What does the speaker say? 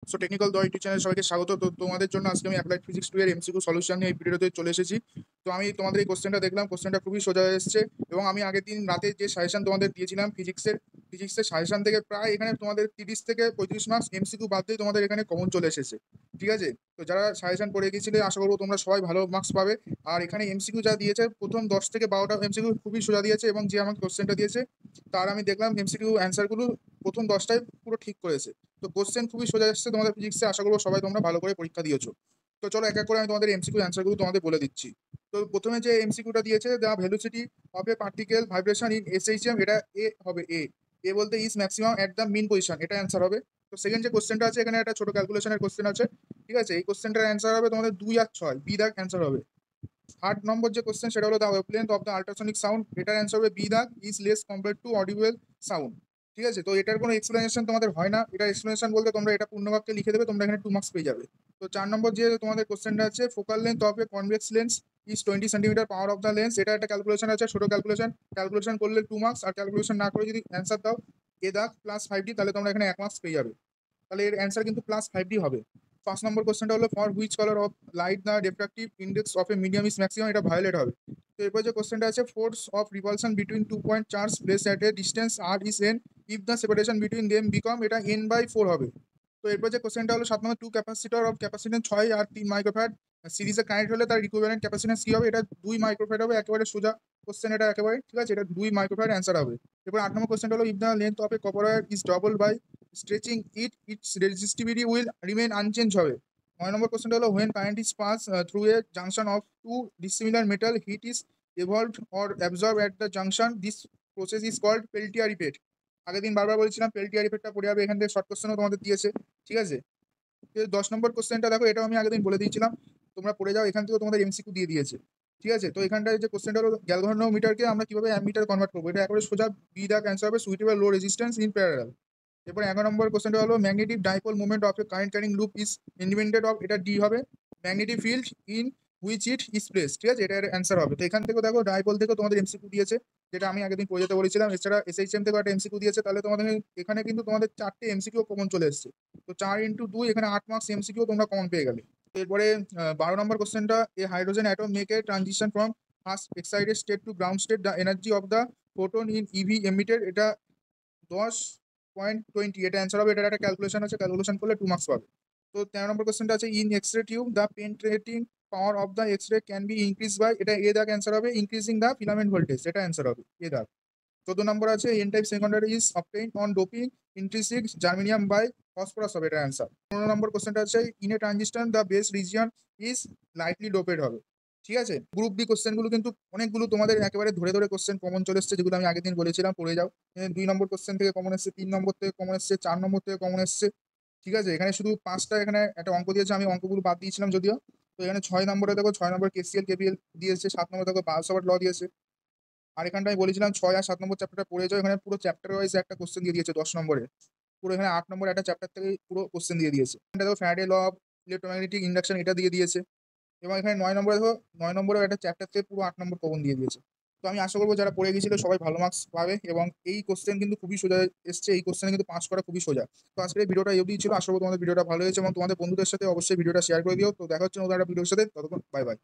So technical the YouTube চ্যানেলে সবাইকে স্বাগত। তো তোমাদের জন্য আজকে আমি অ্যাপ্লাইড ফিজিক্স 2 এর এমসিকিউ সলিউশন নিয়ে এই ভিডিওতে চলে এসেছি। তো আমি তোমাদের এই কোশ্চেনটা দেখলাম, কোশ্চেনটা খুবই সোজা এসেছে এবং আমি আগের দিন রাতে যে সাজেশন তোমাদের দিয়েছিলাম ফিজিক্সের সাজেশন থেকে প্রায় এখানে তোমাদের 30 থেকে 35 মার্কস এমসিকিউ বাদ দিয়ে তোমাদের এখানে কমন চলে এসেছে। ঠিক আছে, তো যারা সাজেশন পড়ে গিয়েছিলে আশা করবো তোমরা সবাই ভালো মার্কস পাবে। আর এখানে এমসিকিউ যা দিয়েছে প্রথম 10 থেকে 12টা এমসিকিউ খুবই সোজা দিয়েছে এবং যে আমাকে কোশ্চেনটা দিয়েছে তার আমি দেখলাম এমসিকিউ অ্যান্সারগুলো প্রথম 10টায় পুরো ঠিক করেছে। তো কোশ্চেন খুবই সোজা এসেছে তোমাদের ফিজিক্সে, আশা করবো সবাই তোমরা ভালো করে পরীক্ষা দিয়েছো। তো চলো এক এক করে আমি তোমাদের এমসিকিউ অ্যান্সারগুলো তোমাদের বলে দিচ্ছি। তো প্রথমে যে এমসিকিউটা দিয়েছে, the velocity of a particle vibration in SHM, এটা এ হবে। এ বলতে is maximum at the mean position, এটা অ্যান্সার হবে। তো সেকেন্ড যে কোশ্চেনটা আছে এখানে একটা ছোট ক্যালকুলেশনের কোশ্চেন আছে। ঠিক আছে, এই কোশ্চেনটার অ্যান্সার হবে তোমাদের 2 আর 6, বি দাগ অ্যান্সার হবে। 8 নম্বর যে কোশ্চেন সেটা হলো the wavelength of the ultrasonic sound, এটার অ্যান্সার হবে বি দাগ is less compare to audible sound. ঠিক আছে, তো এটার কোনো এক্সপ্লেনেশন তোমাদের হয় না, এটা এক্সপ্লেনেশন বলতে তোমরা এটা পূর্ণবাক্যে লিখে দেবে, তোমরা এখানে 2 মার্কস পেয়ে যাবে। তো 4 নম্বর যে তোমাদের কোশ্চেনটা আছে, focal length of A convex lens is 20 centimetre, power of the lens, এটা একটা ক্যালকুলেশন আছে, ছোট ক্যালকুলেশন করলে 2 মার্কস, আর ক্যালকুলেশন না করে যদি অ্যান্সার দাও এ দাগ প্লাস 5D, তাহলে তোমরা এখানে 1 মার্কস পেয়ে যাবে। তাহলে এর অ্যান্সার কিন্তু প্লাস 5D হবে। 5 নম্বর কোশ্চেনটা হলো for which colour of light the refractive index of a medium is maximum, এটা ভায়োলেট হবে। তো এরপর যে কোশ্চেনটা আছে, force of repulsion between 2 point charge placed at a distance r is N if the separation between them become, এটা n/4 হবে। তো এরপর যে কোশ্চেনটা হলো 7 নম্বর, 2 ক্যাপাসিটর অফ ক্যাপাসিটেন্স 6 আর 3 মাইক্রোফ্যারাড সিরিজে কানেক্ট হলে তার ইকুইভ্যালেন্ট ক্যাপাসিটেন্স কি হবে, এটা 2 মাইক্রোফ্যারাড হবে। একেবারে সোজা কোশ্চেন এটা একেবারে, ঠিক আছে, এটা 2 মাইক্রোফ্যারাড অ্যান্সার হবে। এরপর 8 নম্বর কোশ্চেনটা হলো, if the length of a copper wire is double by stretching it, its resistivity will remain unchange হবে। 9 নম্বর কোশ্চেনটা হলো, when current is passed through a junction of two dissimilar metal, heat is evolved or absorbed at the junction, this process is called Peltier effect. আগের দিন বারবার বলেছিলাম Peltier ইফেক্টটা পড়ে যাবে, এখান থেকে শর্ট কোশ্চেনও তোমাদের দিয়েছে। ঠিক আছে, 10 নম্বর কোশ্চেনটা দেখো, এটাও আমি আগের দিন বলে দিয়েছিলাম, তোমরা পড়ে যাও, এখান থেকেও তোমাদের এমসিকিউ দিয়ে দিয়েছে। ঠিক আছে, তো এখানটায় যে কোশ্চেনটা হলো, গ্যালভানোমিটারকে আমরা কিভাবে অ্যামিটার কনভার্ট করবো, এটা একবারে সোজা বি দাগ অ্যান্সার হবে, suitable low resistance in parallel. এরপর 11 নম্বর কোশ্চেনটা হলো, magnetic dipole movement of A current carrying loop is independent of, এটা ডি হবে, magnetic field in which it is place. ঠিক আছে, এটার অ্যান্সার হবে। তো এখান থেকে দেখো ডাইপোল থেকে তোমাদের এমসিকিউ দিয়েছে, যেটা আমি আগের দিন পড়ে যেতে বলেছিলাম। এছাড়া এসএইচএম থেকে একটা এমসিকিউ দিয়েছে, তাহলে তোমাদের এখানে কিন্তু তোমাদের 4টে এমসিকিউ কমন চলে এসছে। তো 4x2, এখানে 8 মার্কস এমসিকিউ তোমরা কমন পেয়ে গেলে। তো এরপরে 12 নম্বর কোশ্চেনটা, a hydrogen atom make a transition from first excited state to ground state, the energy of the photon in eV emitted, এটা 10.20, এটা অ্যান্সার হবে। এটার একটা ক্যালকুলেশন আছে, ক্যালকুলেশন করলে 2 মার্কস পাবে। তো 13 নম্বর কোশ্চেনটা আছে, in X-ray tube the penetrating power of the X-ray can be increase by, এটা এ দাগ অ্যান্সার হবে, ইনক্রিজিং দ্য ফিলামেন্ট ভোল্টেজ, এটা অ্যান্সার হবে এ দাগ। 14 নম্বর আছে, n type secondary is obtained on doping intrinsic germanium by phosphorus হবে, এটা অ্যান্সার। 15 নম্বর কোশ্চেনটা আছে, in a transistor the base region is lightly doped হবে। ঠিক আছে, গ্রুপ বি কোশ্চেনগুলো কিন্তু অনেকগুলো তোমাদের একেবারে ধরে ধরে কোশ্চেন কমন চলে এসছে, যেগুলো আমি আগের দিন বলেছিলাম, পড়ে যাও। 2 নম্বর কোশ্চেন থেকে কমন এসছে, 3 নম্বর থেকে কমন এসছে, 4 নম্বর থেকে কমন এসছে। ঠিক আছে, এখানে শুধু 5টা এখানে একটা অঙ্ক দিয়েছে, আমি অঙ্কগুলো বাদ দিয়েছিলাম যদিও। তো এখানে 6 নম্বরে দেখো, 6 নম্বর কেসিএল কেপিএল দিয়েছে, 7 নম্বর দেখো বায়োসাভার্ট ল দিয়েছে। আর এখানটা আমি বলেছিলাম 6 আর 7 নম্বর চ্যাপ্টারটা পড়ে যাও, এখানে পুরো চ্যাপ্টার ওয়াইজ একটা কোশ্চেন দিয়ে দিয়েছে 10 নম্বরে। পুরো এখানে 8 নম্বর একটা চ্যাপ্টার থেকে পুরো কোশ্চেন দিয়ে দিয়েছে। এটা দেখো Faraday law of electromagnetic induction, এটা দিয়ে দিয়েছে। এবং এখানে 9 নম্বরে দেখো, 9 নম্বরেও একটা চ্যাপ্টার থেকে পুরো 8 নম্বর কমন দিয়ে দিয়েছে। তো আমি আশা করবো যারা পড়ে গেছিল সবাই ভালো মার্কস পাবে, এবং এই কোশ্চেন কিন্তু খুবই সোজা এসছে, এই কোশ্চেনে কিন্তু পাস করা খুবই সোজা। তো আজকের এই ভিডিওটা এই অবধি ছিল, আশা করবো তোমাদের ভিডিওটা ভালো হয়েছে এবং তোমাদের বন্ধুদের সাথে অবশ্যই ভিডিওটা শেয়ার করে দিও। তো দেখা হচ্ছে নতুন একটা ভিডিওর সাথে, ততক্ষণ বাই বাই।